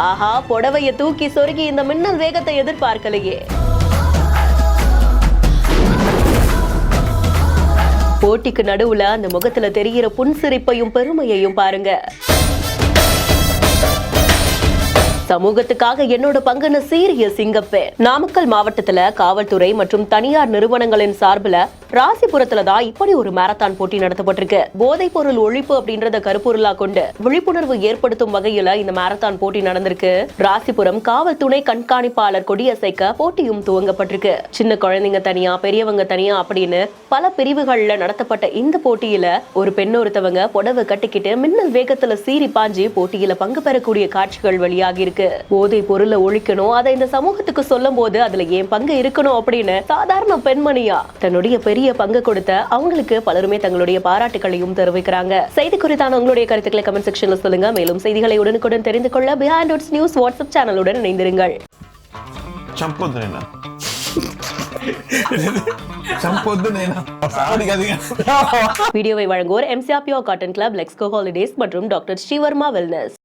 ஆஹா, புடவைய தூக்கி சொருகி இந்த மின்னல் வேகத்தை எதிர்பார்க்கலையே. போட்டிக்கு நடுவுல அந்த முகத்துல தெரிகிற புன்சிரிப்பையும் பெருமையையும் பாருங்க. சமூகத்துக்காக என்னோட பங்குன்னு சீரிய சிங்கப்பெண். நாமக்கல் மாவட்டத்துல காவல்துறை மற்றும் தனியார் நிறுவனங்களின் சார்பில் ராசிபுரத்துல தான் இப்படி ஒரு மாரத்தான் போட்டி நடத்தப்பட்டிருக்கு. போதைப் பொருள் ஒழிப்பு அப்படின்றத கருப்பொருளா கொண்டு விழிப்புணர்வு ஏற்படுத்தும் வகையில இந்த மாரத்தான் போட்டி நடந்திருக்கு. ராசிபுரம் காவல் துணை கண்காணிப்பாளர் கொடியசைக்க போட்டியும் துவங்கப்பட்டிருக்கு. சின்ன குழந்தைங்க தனியா, பெரியவங்க தனியா அப்படின்னு பல பிரிவுகள்ல நடத்தப்பட்ட இந்த போட்டியில ஒரு பெண் ஒருத்தவங்க புடவை கட்டிக்கிட்டு மின்னல் வேகத்துல சீறி பாஞ்சு போட்டியில பங்கு பெறக்கூடிய காட்சிகள் வெளியாகி இருக்கு. போதை பொருளை ஒழிக்கணும், அதை இந்த சமூகத்துக்கு சொல்லும் போது அதுல ஏன் பங்கு இருக்கணும் அப்படின்னு சாதாரண பெண்மணியா தன்னுடைய பெரிய பங்கு கொடுத்த அவங்களுக்கு பலருமே தங்களுடைய பாராட்டுகளையும் தெரிவிக்கிறாங்க. செய்தி குறித்தான உங்களுடைய கருத்துக்களை கமெண்ட் செக்ஷன்ல சொல்லுங்க. மேலும் செய்திகளை உடனுக்குடன் தெரிந்து கொள்ள பிஹைண்ட் வுட்ஸ் நியூஸ் வாட்ஸ்அப் சேனலுடன் இணைந்திருங்கள். வீடியோவை வழங்குவோர் MCR pure cotton club, Lexco holidays மற்றும் டாக்டர் ஸ்ரீவர்மா வெல்னஸ்.